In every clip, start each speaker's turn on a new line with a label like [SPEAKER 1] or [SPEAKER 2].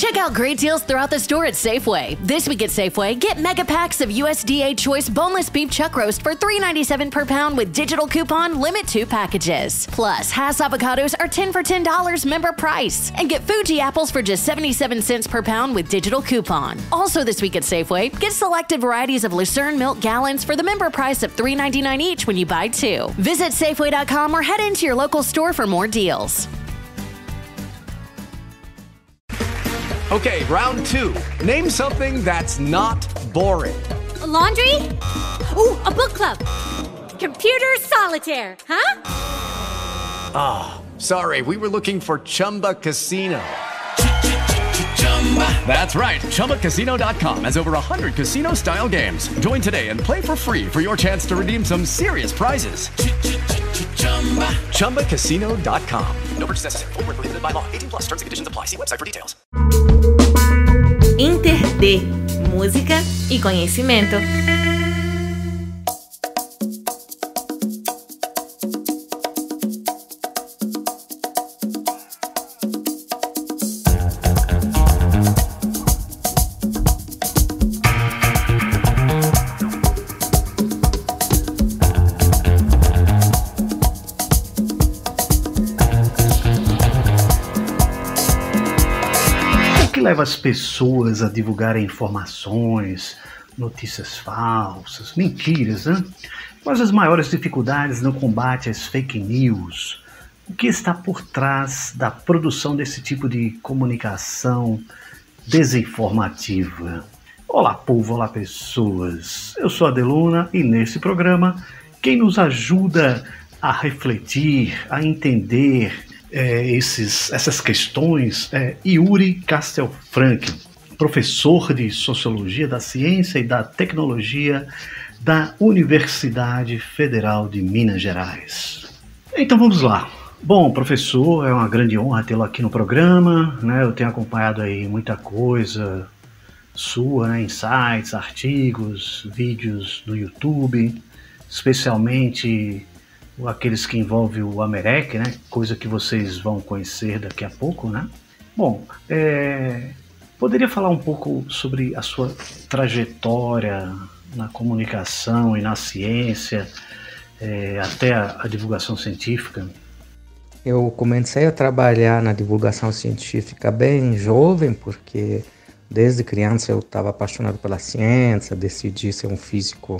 [SPEAKER 1] Check out great deals throughout the store at Safeway. This week at Safeway, get mega packs of USDA Choice boneless beef chuck roast for $3.97 per pound with digital coupon, limit 2 packages. Plus, Hass avocados are 10 for $10 member price. And get Fuji apples for just 77 cents per pound with digital coupon. Also this week at Safeway, get selected varieties of Lucerne milk gallons for the member price of $3.99 each when you buy 2. Visit Safeway.com or head into your local store for more deals.
[SPEAKER 2] Okay, round 2. Name something that's not boring.
[SPEAKER 3] A laundry? Ooh, a book club. Computer solitaire, huh?
[SPEAKER 2] Ah, sorry, we were looking for Chumba Casino. That's right, ChumbaCasino.com has over 100 casino-style games. Join today and play for free for your chance to redeem some serious prizes. ChumbaCasino.com. No purchase necessary. Void where prohibited by law. 18+ terms and conditions apply. See website for details.
[SPEAKER 4] Inter D, música e conhecimento.
[SPEAKER 5] Leva as pessoas a divulgarem informações, notícias falsas, mentiras, né? Quais as maiores dificuldades no combate às fake news? O que está por trás da produção desse tipo de comunicação desinformativa? Olá, povo, olá, pessoas. Eu sou a Adeluna e nesse programa, quem nos ajuda a refletir, a entender essas questões Yuri Castelfranco, professor de Sociologia da Ciência e da Tecnologia da Universidade Federal de Minas Gerais. Então vamos lá. Bom, professor, é uma grande honra tê-lo aqui no programa, né? Eu tenho acompanhado aí muita coisa sua, né? Insights, artigos, vídeos no YouTube, especialmente aqueles que envolvem o Amerec, né? Coisa que vocês vão conhecer daqui a pouco, né? Bom, poderia falar um pouco sobre a sua trajetória na comunicação e na ciência, até a divulgação científica?
[SPEAKER 6] Eu comecei a trabalhar na divulgação científica bem jovem, porque desde criança eu estava apaixonado pela ciência, decidi ser um físico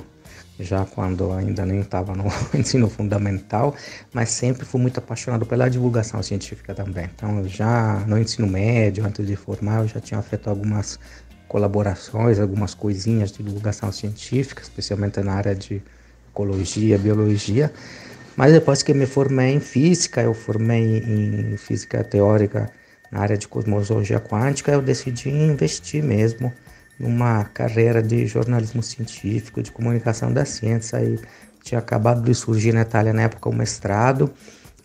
[SPEAKER 6] já quando ainda nem estava no ensino fundamental, mas sempre fui muito apaixonado pela divulgação científica também. Então, já no ensino médio, antes de formar, eu já tinha feito algumas colaborações, algumas coisinhas de divulgação científica, especialmente na área de ecologia, biologia. Mas depois que me formei em física, eu formei em física teórica na área de cosmologia quântica, eu decidi investir mesmo numa carreira de jornalismo científico, de comunicação da ciência. Aí tinha acabado de surgir na Itália, na época, um mestrado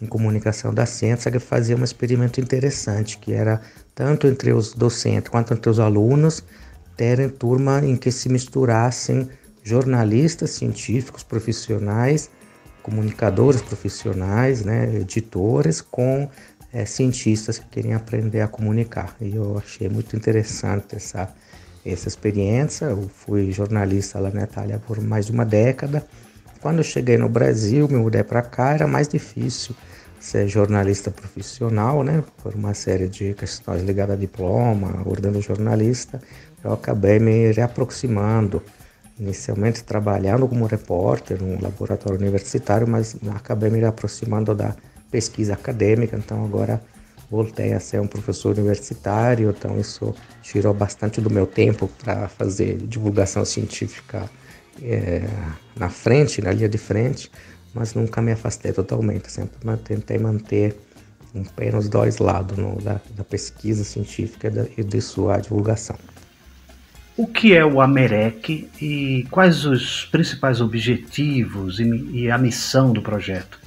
[SPEAKER 6] em comunicação da ciência que fazia um experimento interessante, que era tanto entre os docentes quanto entre os alunos terem turma em que se misturassem jornalistas científicos profissionais, comunicadores profissionais, né, editores, com cientistas que queriam aprender a comunicar. E eu achei muito interessante essa experiência. Eu fui jornalista lá na Itália por mais de uma década. Quando eu cheguei no Brasil, me mudei para cá, era mais difícil ser jornalista profissional, né? Por uma série de questões ligadas a diploma, ordem do jornalista. Eu acabei me reaproximando, inicialmente trabalhando como repórter num laboratório universitário, mas acabei me reaproximando da pesquisa acadêmica. Então agora voltei a ser um professor universitário, então isso tirou bastante do meu tempo para fazer divulgação científica na frente, na linha de frente, mas nunca me afastei totalmente, sempre tentei manter um pé nos dois lados, da pesquisa científica e de sua divulgação.
[SPEAKER 5] O que é o Amerec e quais os principais objetivos e a missão do projeto?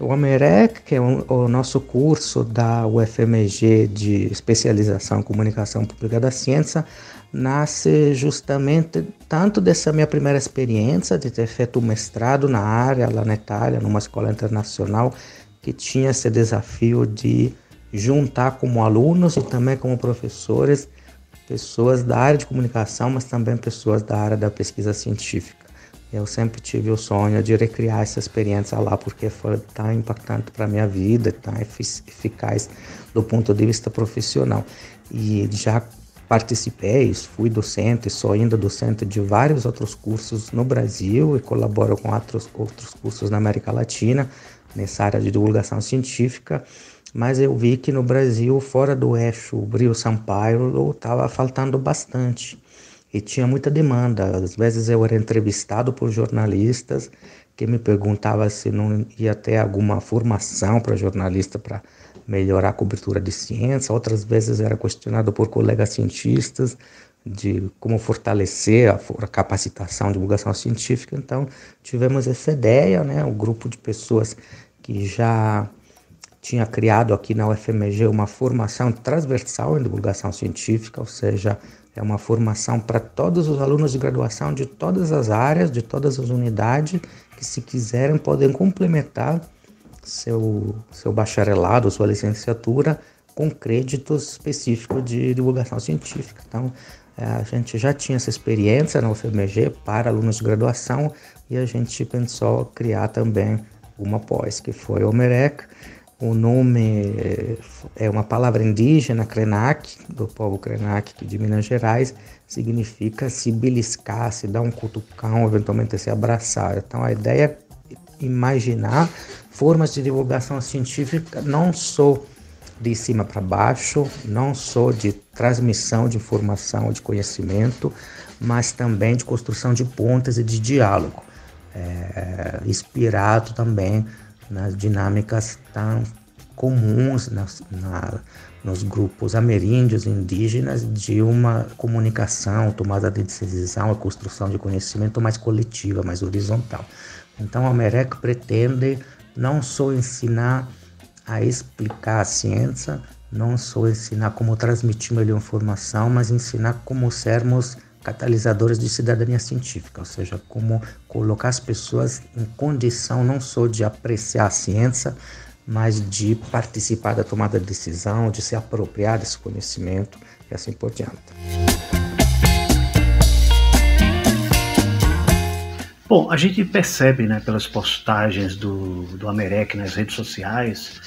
[SPEAKER 6] O Amerec, que é o nosso curso da UFMG de especialização em comunicação pública da ciência, nasce justamente tanto dessa minha primeira experiência de ter feito um mestrado na área lá na Itália, numa escola internacional, que tinha esse desafio de juntar como alunos e também como professores pessoas da área de comunicação, mas também pessoas da área da pesquisa científica. Eu sempre tive o sonho de recriar essa experiência lá, porque foi tão impactante para a minha vida, tão eficaz do ponto de vista profissional. E já participei, fui docente, sou ainda docente de vários outros cursos no Brasil e colaboro com outros cursos na América Latina, nessa área de divulgação científica. Mas eu vi que no Brasil, fora do eixo Rio-São Paulo, estava faltando bastante e tinha muita demanda. Às vezes eu era entrevistado por jornalistas que me perguntavam se não ia ter alguma formação para jornalista para melhorar a cobertura de ciência. Outras vezes era questionado por colegas cientistas de como fortalecer a capacitação de divulgação científica. Então tivemos essa ideia, né? Um grupo de pessoas que já tinha criado aqui na UFMG uma formação transversal em divulgação científica, ou seja, é uma formação para todos os alunos de graduação de todas as áreas, de todas as unidades, que se quiserem podem complementar seu bacharelado, sua licenciatura, com créditos específicos de divulgação científica. Então, a gente já tinha essa experiência na UFMG para alunos de graduação e a gente pensou criar também uma pós, que foi o MEREC. O nome é uma palavra indígena, Krenak, do povo Krenak de Minas Gerais, significa se beliscar, se dar um cutucão, eventualmente se abraçar. Então a ideia é imaginar formas de divulgação científica não só de cima para baixo, não só de transmissão de informação, de conhecimento, mas também de construção de pontes e de diálogo, inspirado também nas dinâmicas tão comuns nos grupos ameríndios e indígenas de uma comunicação, tomada de decisão, a construção de conhecimento mais coletiva, mais horizontal. Então a MEREC pretende não só ensinar a explicar a ciência, não só ensinar como transmitir melhor informação, mas ensinar como sermos catalisadores de cidadania científica, ou seja, como colocar as pessoas em condição não só de apreciar a ciência, mas de participar da tomada de decisão, de se apropriar desse conhecimento e assim por diante.
[SPEAKER 5] Bom, a gente percebe, né, pelas postagens do Amerec nas redes sociais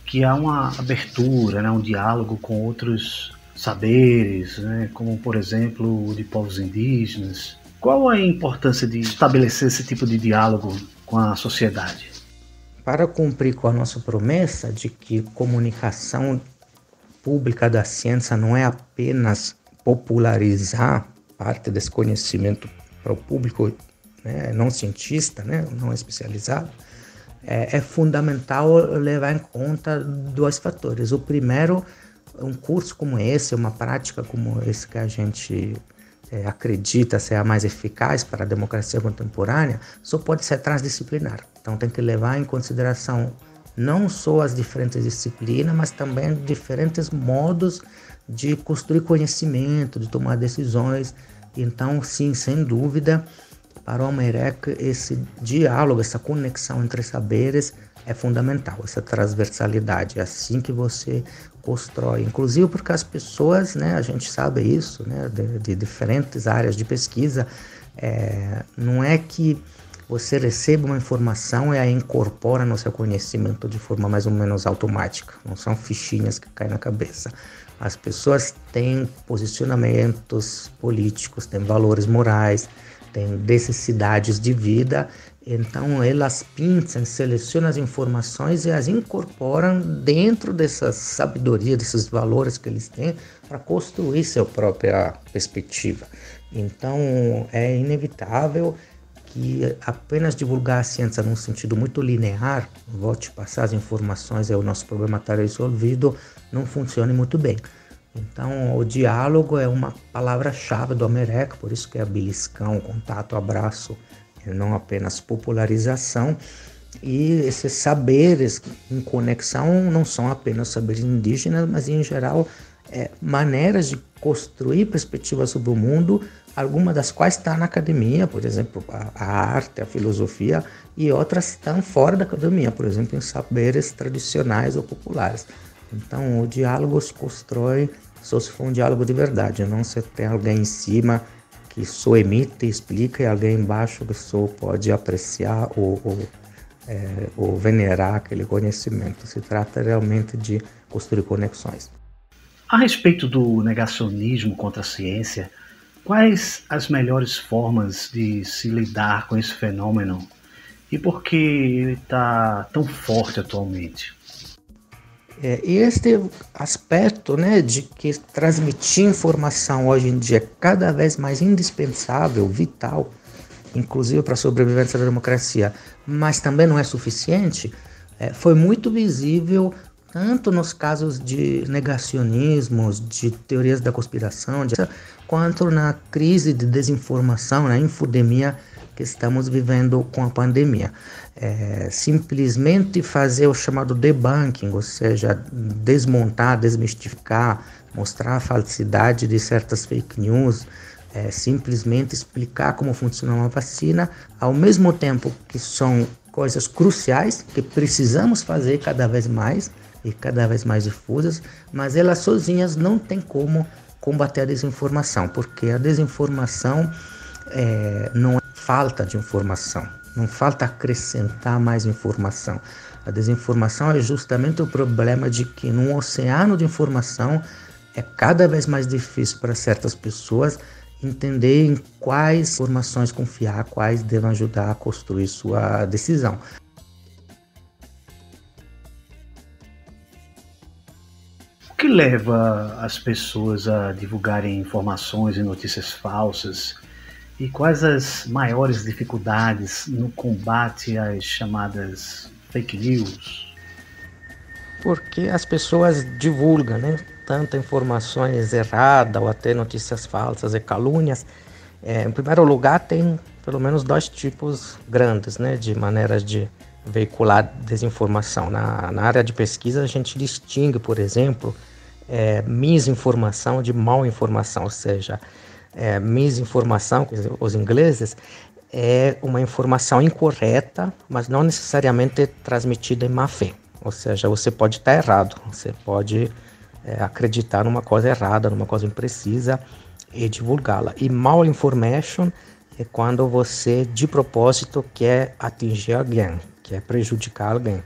[SPEAKER 5] que há uma abertura, né, um diálogo com outros saberes, né, como por exemplo o de povos indígenas. Qual a importância de estabelecer esse tipo de diálogo com a sociedade?
[SPEAKER 6] Para cumprir com a nossa promessa de que comunicação pública da ciência não é apenas popularizar parte desse conhecimento para o público, né, não cientista, né, não especializado, é fundamental levar em conta dois fatores. O primeiro, um curso como esse, uma prática como esse que a gente acredita ser a mais eficaz para a democracia contemporânea, só pode ser transdisciplinar. Então tem que levar em consideração não só as diferentes disciplinas, mas também diferentes modos de construir conhecimento, de tomar decisões. Então, sim, sem dúvida, para o Amerec, esse diálogo, essa conexão entre saberes é fundamental, essa transversalidade. É assim que você constrói, inclusive porque as pessoas, né, a gente sabe isso, né, de diferentes áreas de pesquisa, não é que você recebe uma informação e a incorpora no seu conhecimento de forma mais ou menos automática, não são fichinhas que caem na cabeça. As pessoas têm posicionamentos políticos, têm valores morais, têm necessidades de vida, então elas pensam, selecionam as informações e as incorporam dentro dessa sabedoria, desses valores que eles têm para construir sua própria perspectiva. Então é inevitável que apenas divulgar a ciência num sentido muito linear, vou te passar as informações e o nosso problema está resolvido, não funcione muito bem. Então o diálogo é uma palavra-chave do Amerec, por isso que é beliscão, contato, abraço, não apenas popularização. E esses saberes em conexão não são apenas saberes indígenas, mas em geral maneiras de construir perspectivas sobre o mundo, algumas das quais estão na academia, por exemplo, a arte, a filosofia, e outras estão fora da academia, por exemplo, em saberes tradicionais ou populares. Então, o diálogo se constrói só se for um diálogo de verdade, não se tem alguém em cima que só emite, explica, e alguém embaixo que só pode apreciar ou venerar aquele conhecimento. Se trata realmente de construir conexões.
[SPEAKER 5] A respeito do negacionismo contra a ciência, quais as melhores formas de se lidar com esse fenômeno e por que ele está tão forte atualmente?
[SPEAKER 6] E este aspecto, né, de que transmitir informação hoje em dia é cada vez mais indispensável, vital, inclusive para a sobrevivência da democracia, mas também não é suficiente, foi muito visível tanto nos casos de negacionismos, de teorias da conspiração, quanto na crise de desinformação, na infodemia que estamos vivendo com a pandemia. Simplesmente fazer o chamado debunking, ou seja, desmontar, desmistificar, mostrar a falsidade de certas fake news, simplesmente explicar como funciona uma vacina, ao mesmo tempo que são coisas cruciais que precisamos fazer cada vez mais e cada vez mais difusas, mas elas sozinhas não têm como combater a desinformação, porque a desinformação não é falta de informação, não falta acrescentar mais informação. A desinformação é justamente o problema de que num oceano de informação é cada vez mais difícil para certas pessoas entender em quais informações confiar, quais devem ajudar a construir sua decisão.
[SPEAKER 5] O que leva as pessoas a divulgarem informações e notícias falsas? E quais as maiores dificuldades no combate às chamadas fake news?
[SPEAKER 6] Porque as pessoas divulgam, né, tanta informações erradas ou até notícias falsas e calúnias. Em primeiro lugar, tem pelo menos dois tipos grandes, né, de maneiras de veicular desinformação. Na área de pesquisa, a gente distingue, por exemplo, misinformação de mal informação, ou seja, misinformação, os ingleses, é uma informação incorreta, mas não necessariamente transmitida em má fé. Ou seja, você pode estar errado, você pode acreditar numa coisa errada, numa coisa imprecisa e divulgá-la. E mal-information é quando você, de propósito, quer atingir alguém, quer prejudicar alguém.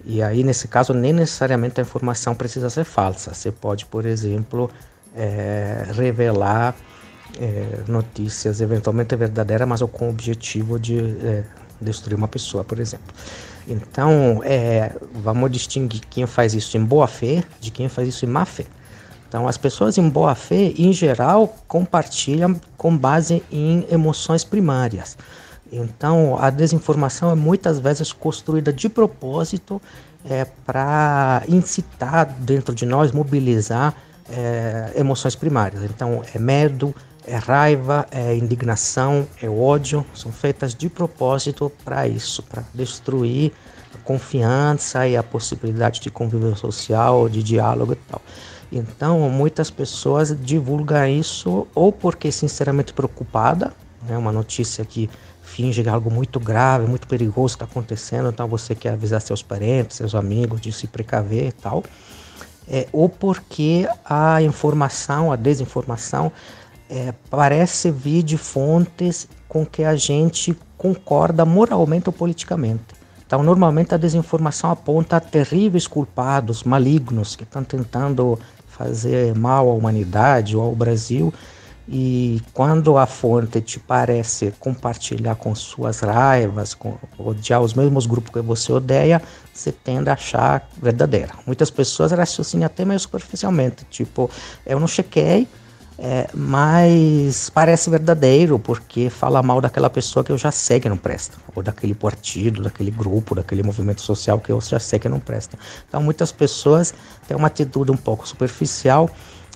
[SPEAKER 6] E aí, nesse caso, nem necessariamente a informação precisa ser falsa. Você pode, por exemplo, revelar notícias eventualmente verdadeiras, mas com o objetivo de destruir uma pessoa, por exemplo. Então, vamos distinguir quem faz isso em boa fé de quem faz isso em má fé. Então, as pessoas em boa fé, em geral, compartilham com base em emoções primárias. Então, a desinformação é muitas vezes construída de propósito para incitar dentro de nós, mobilizar emoções primárias. Então, é medo, é raiva, é indignação, é ódio, são feitas de propósito para isso, para destruir a confiança e a possibilidade de convívio social, de diálogo e tal. Então, muitas pessoas divulgam isso ou porque sinceramente preocupada, né, uma notícia que finge algo muito grave, muito perigoso está acontecendo, então você quer avisar seus parentes, seus amigos de se precaver e tal, ou porque a informação, a desinformação, parece vir de fontes com que a gente concorda moralmente ou politicamente. Então, normalmente a desinformação aponta a terríveis culpados, malignos, que estão tentando fazer mal à humanidade ou ao Brasil, e quando a fonte te parece compartilhar com suas raivas, odiar os mesmos grupos que você odeia, você tende a achar verdadeira. Muitas pessoas raciocinam até meio superficialmente, tipo, eu não chequei, mas parece verdadeiro, porque fala mal daquela pessoa que eu já sei que não presta, ou daquele partido, daquele grupo, daquele movimento social que eu já sei que não presta. Então muitas pessoas têm uma atitude um pouco superficial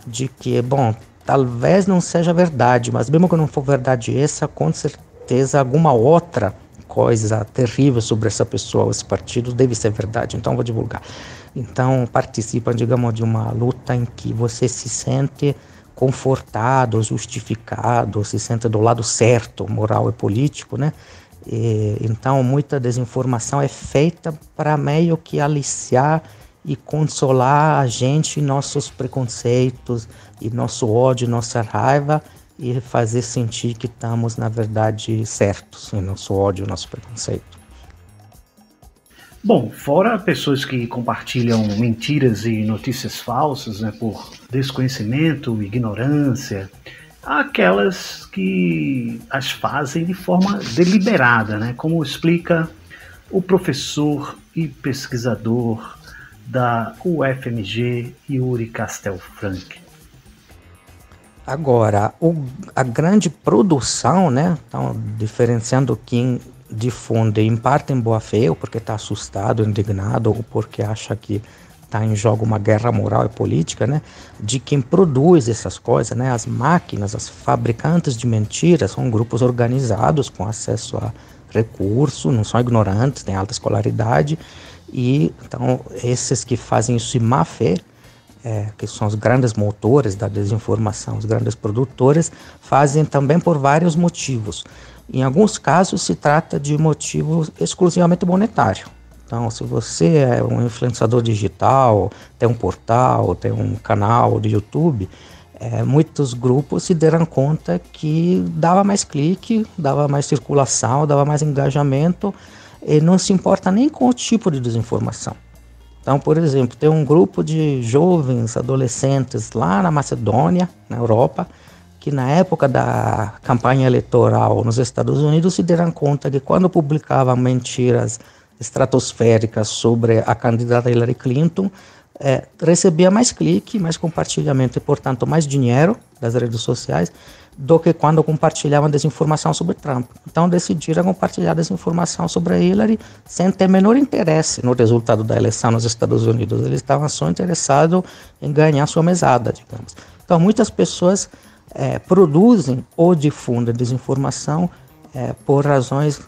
[SPEAKER 6] de que, bom, talvez não seja verdade, mas mesmo que não for verdade essa, com certeza alguma outra coisa terrível sobre essa pessoa ou esse partido deve ser verdade, então vou divulgar. Então participam, digamos, de uma luta em que você se sente confortado, justificado, se sente do lado certo, moral e político, né? Então muita desinformação é feita para meio que aliciar e consolar a gente, nossos preconceitos e nosso ódio, nossa raiva, e fazer sentir que estamos, na verdade, certos em nosso ódio, nosso preconceito.
[SPEAKER 5] Bom, fora pessoas que compartilham mentiras e notícias falsas, né, por desconhecimento, ignorância, há aquelas que as fazem de forma deliberada, né, como explica o professor e pesquisador da UFMG, Yuri Castelfranc.
[SPEAKER 6] Agora, a grande produção, né, então, diferenciando quem difunde em parte em boa fé, ou porque está assustado, indignado, ou porque acha que está em jogo uma guerra moral e política, né, de quem produz essas coisas, né, as máquinas, as fabricantes de mentiras, são grupos organizados com acesso a recursos, não são ignorantes, têm alta escolaridade, e então esses que fazem isso em má fé, que são os grandes motores da desinformação, os grandes produtores, fazem também por vários motivos. Em alguns casos se trata de motivo exclusivamente monetário. Então, se você é um influenciador digital, tem um portal, tem um canal de YouTube, muitos grupos se deram conta que dava mais clique, dava mais circulação, dava mais engajamento, e não se importa nem com o tipo de desinformação. Então, por exemplo, tem um grupo de jovens adolescentes lá na Macedônia, na Europa, que na época da campanha eleitoral nos Estados Unidos se deram conta que quando publicavam mentiras estratosféricas sobre a candidata Hillary Clinton, recebia mais clique, mais compartilhamento e, portanto, mais dinheiro das redes sociais do que quando compartilhavam desinformação sobre Trump. Então decidiram compartilhar desinformação sobre a Hillary sem ter menor interesse no resultado da eleição nos Estados Unidos. Eles estavam só interessados em ganhar sua mesada, digamos. Então muitas pessoas produzem ou difundem desinformação por razões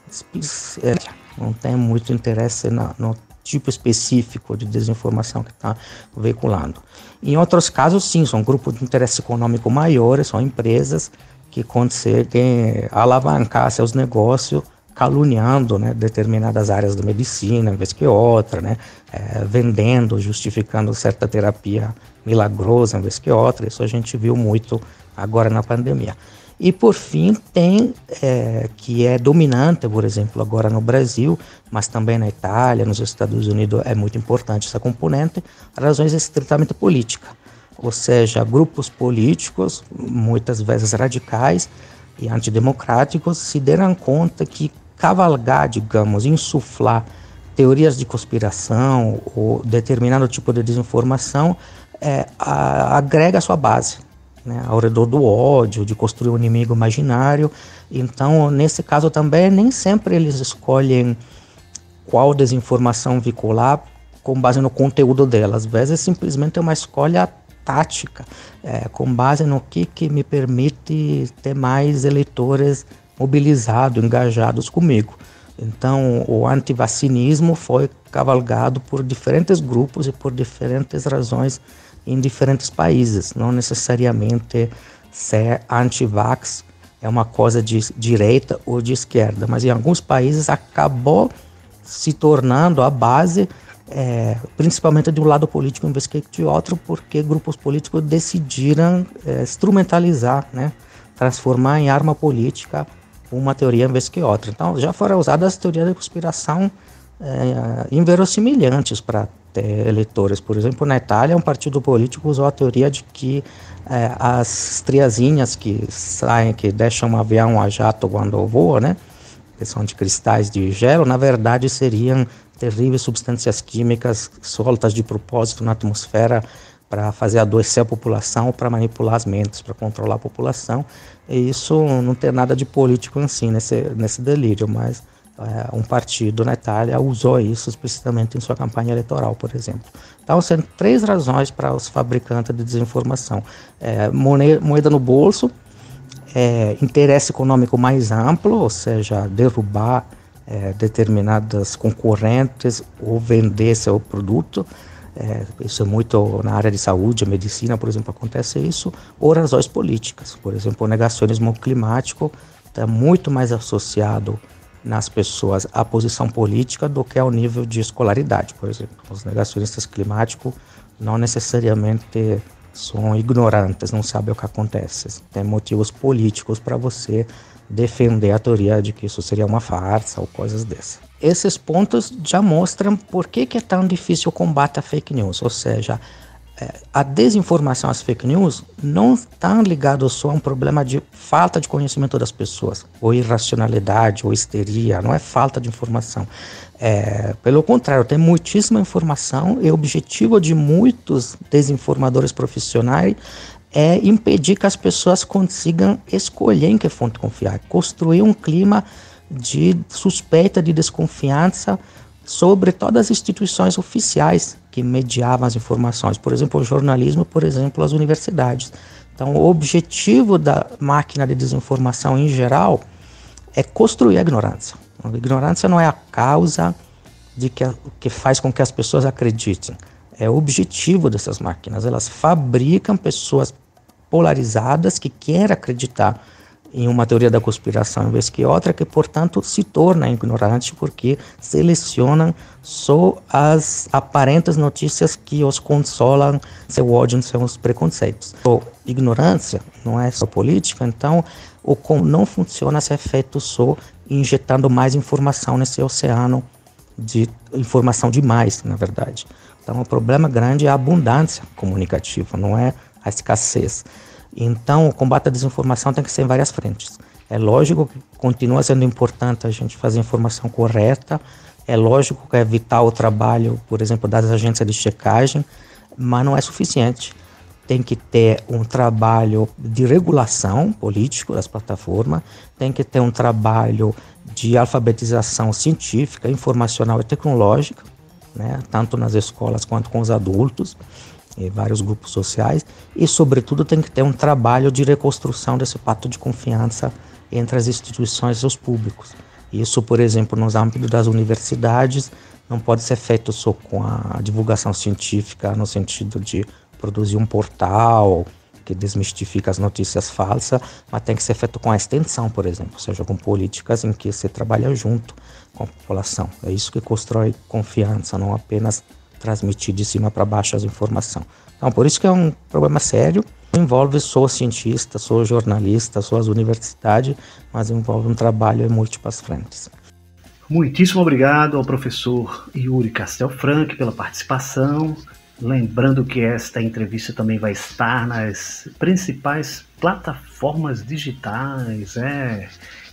[SPEAKER 6] não tem muito interesse no tipo específico de desinformação que está veiculando. Em outros casos, sim, são grupos de interesse econômico maiores, são empresas que conseguem alavancar seus negócios caluniando, né, determinadas áreas da medicina, em vez que outra, né, vendendo, justificando certa terapia milagrosa, em vez que outra. Isso a gente viu muito agora na pandemia. E por fim tem, que é dominante, por exemplo, agora no Brasil, mas também na Itália, nos Estados Unidos é muito importante essa componente, razões estritamente políticas. Ou seja, grupos políticos, muitas vezes radicais e antidemocráticos, se deram conta que cavalgar, digamos, insuflar teorias de conspiração ou determinado tipo de desinformação agrega a sua base, né, ao redor do ódio, de construir um inimigo imaginário. Então, nesse caso também, nem sempre eles escolhem qual desinformação vincular com base no conteúdo dela. Às vezes, simplesmente é uma escolha tática, com base no que me permite ter mais eleitores mobilizados, engajados comigo. Então, o antivacinismo foi cavalgado por diferentes grupos e por diferentes razões em diferentes países. Não necessariamente ser anti-vax é uma coisa de direita ou de esquerda, mas em alguns países acabou se tornando a base, principalmente de um lado político em vez que de outro, porque grupos políticos decidiram instrumentalizar, né, transformar em arma política uma teoria em vez que outra. Então já foram usadas teorias de conspiração inverossimilhantes para ter eleitores. Por exemplo, na Itália, um partido político usou a teoria de que as triazinhas que saem, que deixam um avião a jato quando voa, né, que são de cristais de gelo, na verdade seriam terríveis substâncias químicas soltas de propósito na atmosfera para fazer adoecer a população, para manipular as mentes, para controlar a população. E isso não tem nada de político em si, nesse delírio, mas um partido na Itália usou isso explicitamente em sua campanha eleitoral, por exemplo. Então, são três razões para os fabricantes de desinformação: moeda no bolso, interesse econômico mais amplo, ou seja, derrubar determinadas concorrentes ou vender seu produto. Isso é muito na área de saúde, medicina, por exemplo, acontece isso, ou razões políticas. Por exemplo, o negacionismo climático está muito mais associado nas pessoas a posição política do que ao nível de escolaridade. Por exemplo, os negacionistas climáticos não necessariamente são ignorantes, não sabem o que acontece. Tem motivos políticos para você defender a teoria de que isso seria uma farsa ou coisas dessas. Esses pontos já mostram por que é tão difícil o combate à fake news, ou seja, a desinformação, as fake news, não estão ligados só a um problema de falta de conhecimento das pessoas, ou irracionalidade, ou histeria, não é falta de informação. Pelo contrário, tem muitíssima informação e o objetivo de muitos desinformadores profissionais é impedir que as pessoas consigam escolher em que fonte confiar, construir um clima de suspeita, de desconfiança sobre todas as instituições oficiais que mediavam as informações. Por exemplo, o jornalismo, por exemplo, as universidades. Então, o objetivo da máquina de desinformação em geral é construir a ignorância. A ignorância não é a causa que faz com que as pessoas acreditem. É o objetivo dessas máquinas. Elas fabricam pessoas polarizadas que querem acreditar em uma teoria da conspiração em vez que outra, que, portanto, se torna ignorante porque selecionam só as aparentes notícias que os consolam seu ódio, seus preconceitos. Ignorância não é só política, então não funciona se é feito só injetando mais informação nesse oceano de informação demais, na verdade. Então, o problema grande é a abundância comunicativa, não é a escassez. Então, o combate à desinformação tem que ser em várias frentes. É lógico que continua sendo importante a gente fazer a informação correta, é lógico que é vital o trabalho, por exemplo, das agências de checagem, mas não é suficiente. Tem que ter um trabalho de regulação político das plataformas, tem que ter um trabalho de alfabetização científica, informacional e tecnológica, né, tanto nas escolas quanto com os adultos, e vários grupos sociais, e, sobretudo, tem que ter um trabalho de reconstrução desse pacto de confiança entre as instituições e os públicos. Isso, por exemplo, nos âmbitos das universidades, não pode ser feito só com a divulgação científica, no sentido de produzir um portal que desmistifica as notícias falsas, mas tem que ser feito com a extensão, por exemplo, ou seja, com políticas em que se trabalha junto com a população. É isso que constrói confiança, não apenas transmitir de cima para baixo as informações. Então, por isso que é um problema sério. Não envolve só os cientistas, só os jornalistas, só as universidades, mas envolve um trabalho em múltiplas frentes.
[SPEAKER 5] Muitíssimo obrigado ao professor Yuri Castelfranchi pela participação. Lembrando que esta entrevista também vai estar nas principais plataformas digitais,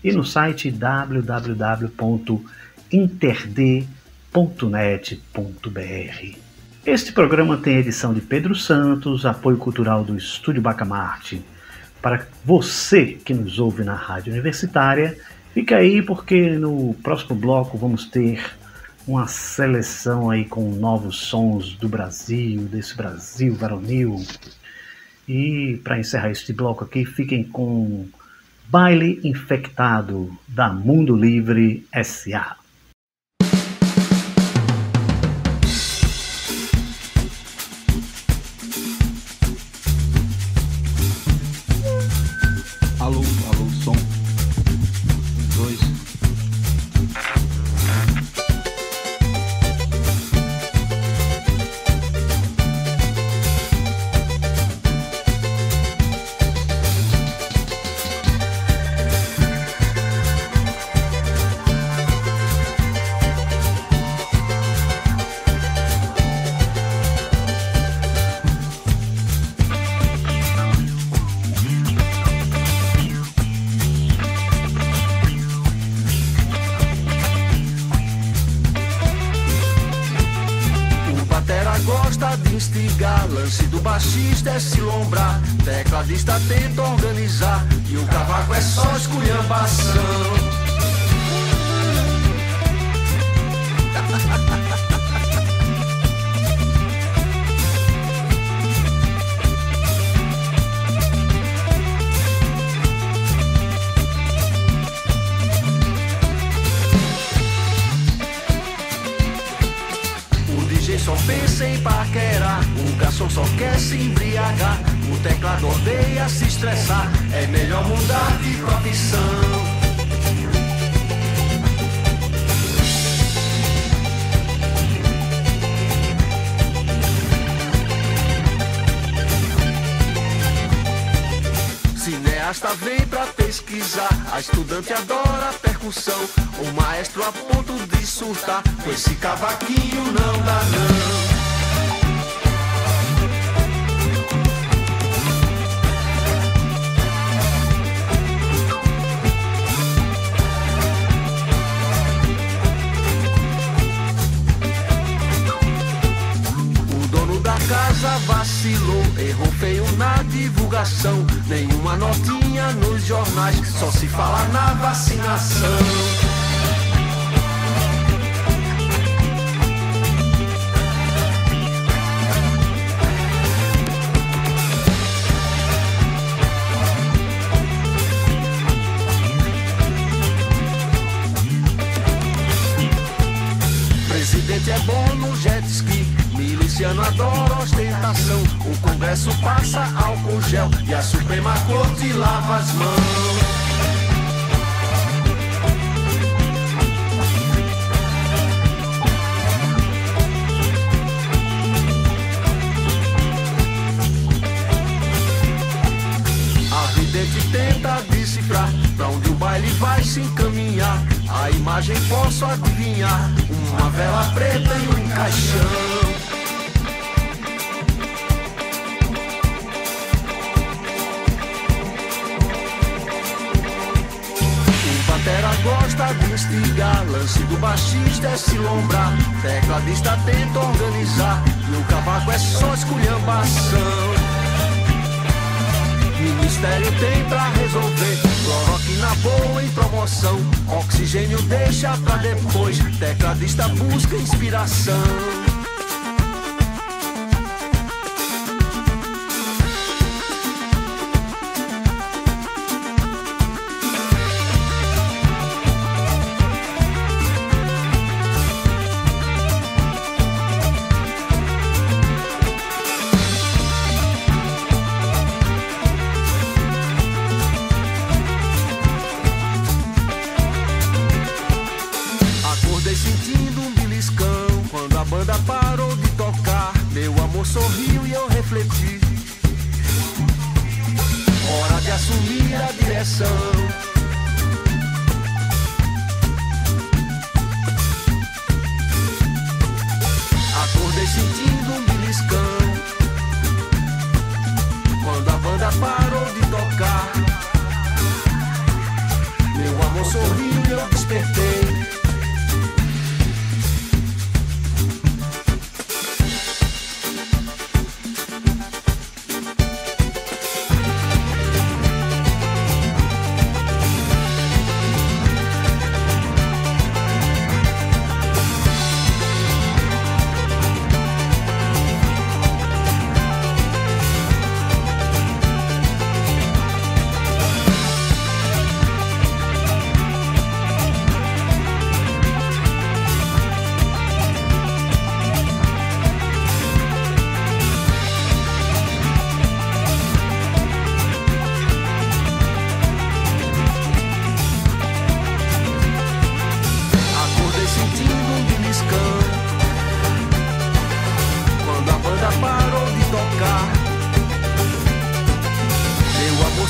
[SPEAKER 5] e no site www.interd.net.br. Este programa tem edição de Pedro Santos, apoio cultural do Estúdio Bacamarte. Para você que nos ouve na Rádio Universitária, fica aí porque no próximo bloco vamos ter uma seleção aí com novos sons do Brasil, desse Brasil varonil. E para encerrar este bloco aqui, fiquem com Baile Infectado da Mundo Livre S.A.
[SPEAKER 7] Alô, som. 2. Lance do baixista é se lombrar, tecladista tenta organizar, e o cavaco é só esculhambação. Só pensa em paquerar, o garçom só quer se embriagar, o teclado odeia se estressar, é melhor mudar de profissão. cineasta vem pra pesquisar. A estudante adora a percussão. O maestro a ponto de surtar. Com esse cavaquinho não dá não. Casa vacilou, errou feio na divulgação. Nenhuma notinha nos jornais, só se fala na vacinação. Presidente é bom no jet ski, miliciano adora ostentação. O Congresso passa álcool gel e a Suprema Corte lava as mãos. A vidente tenta decifrar pra onde o baile vai se encaminhar. A imagem posso adivinhar, uma vela preta e um caixão. Batera gosta de instigar, lance do baixista é se lombrar. Tecladista tenta organizar, e o cavaco é só esculhambação. Ministério tem pra resolver, cloroquina boa em promoção. Oxigênio deixa pra depois, tecladista busca inspiração. Sentindo um beliscão quando a banda parou de tocar. Meu amor sorriu e eu refleti. Hora de assumir a direção. Acordei sentindo um beliscão quando a banda parou de tocar. Meu amor sorriu e eu despertei.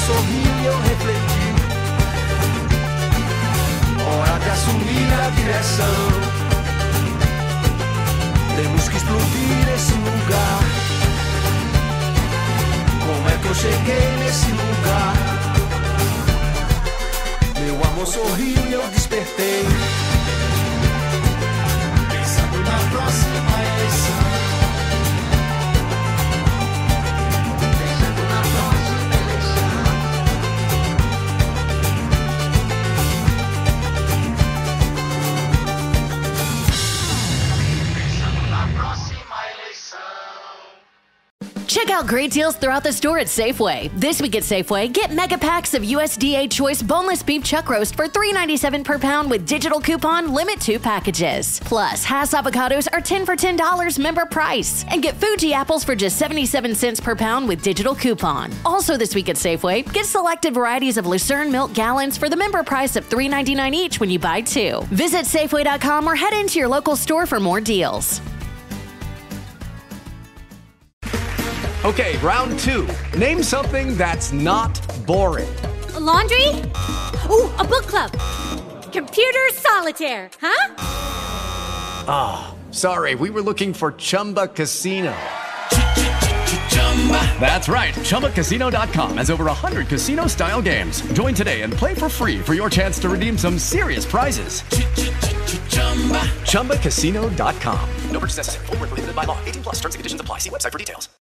[SPEAKER 7] Sorri e eu refleti. Hora de assumir a direção. Temos que explodir esse lugar. Como é que eu cheguei nesse lugar? Meu amor sorriu e eu despertei. Pensando na próxima eleição.
[SPEAKER 1] Check out great deals throughout the store at Safeway. This week at Safeway, get mega packs of USDA Choice boneless beef chuck roast for $3.97 per pound with digital coupon, limit 2 packages. Plus, Hass avocados are 10 for $10 member price. And get Fuji apples for just 77 cents per pound with digital coupon. Also this week at Safeway, get selected varieties of Lucerne milk gallons for the member price of $3.99 each when you buy 2. Visit Safeway.com or head into your local store for more deals.
[SPEAKER 2] Okay, round 2. Name something that's not boring.
[SPEAKER 3] A laundry? Ooh, a book club. Computer solitaire, huh?
[SPEAKER 2] Sorry, we were looking for Chumba Casino. That's right. ChumbaCasino.com has over 100 casino-style games. Join today and play for free for your chance to redeem some serious prizes. ChumbaCasino.com. No purchase necessary. Void where prohibited by law. 18+ terms and conditions apply. See website for details.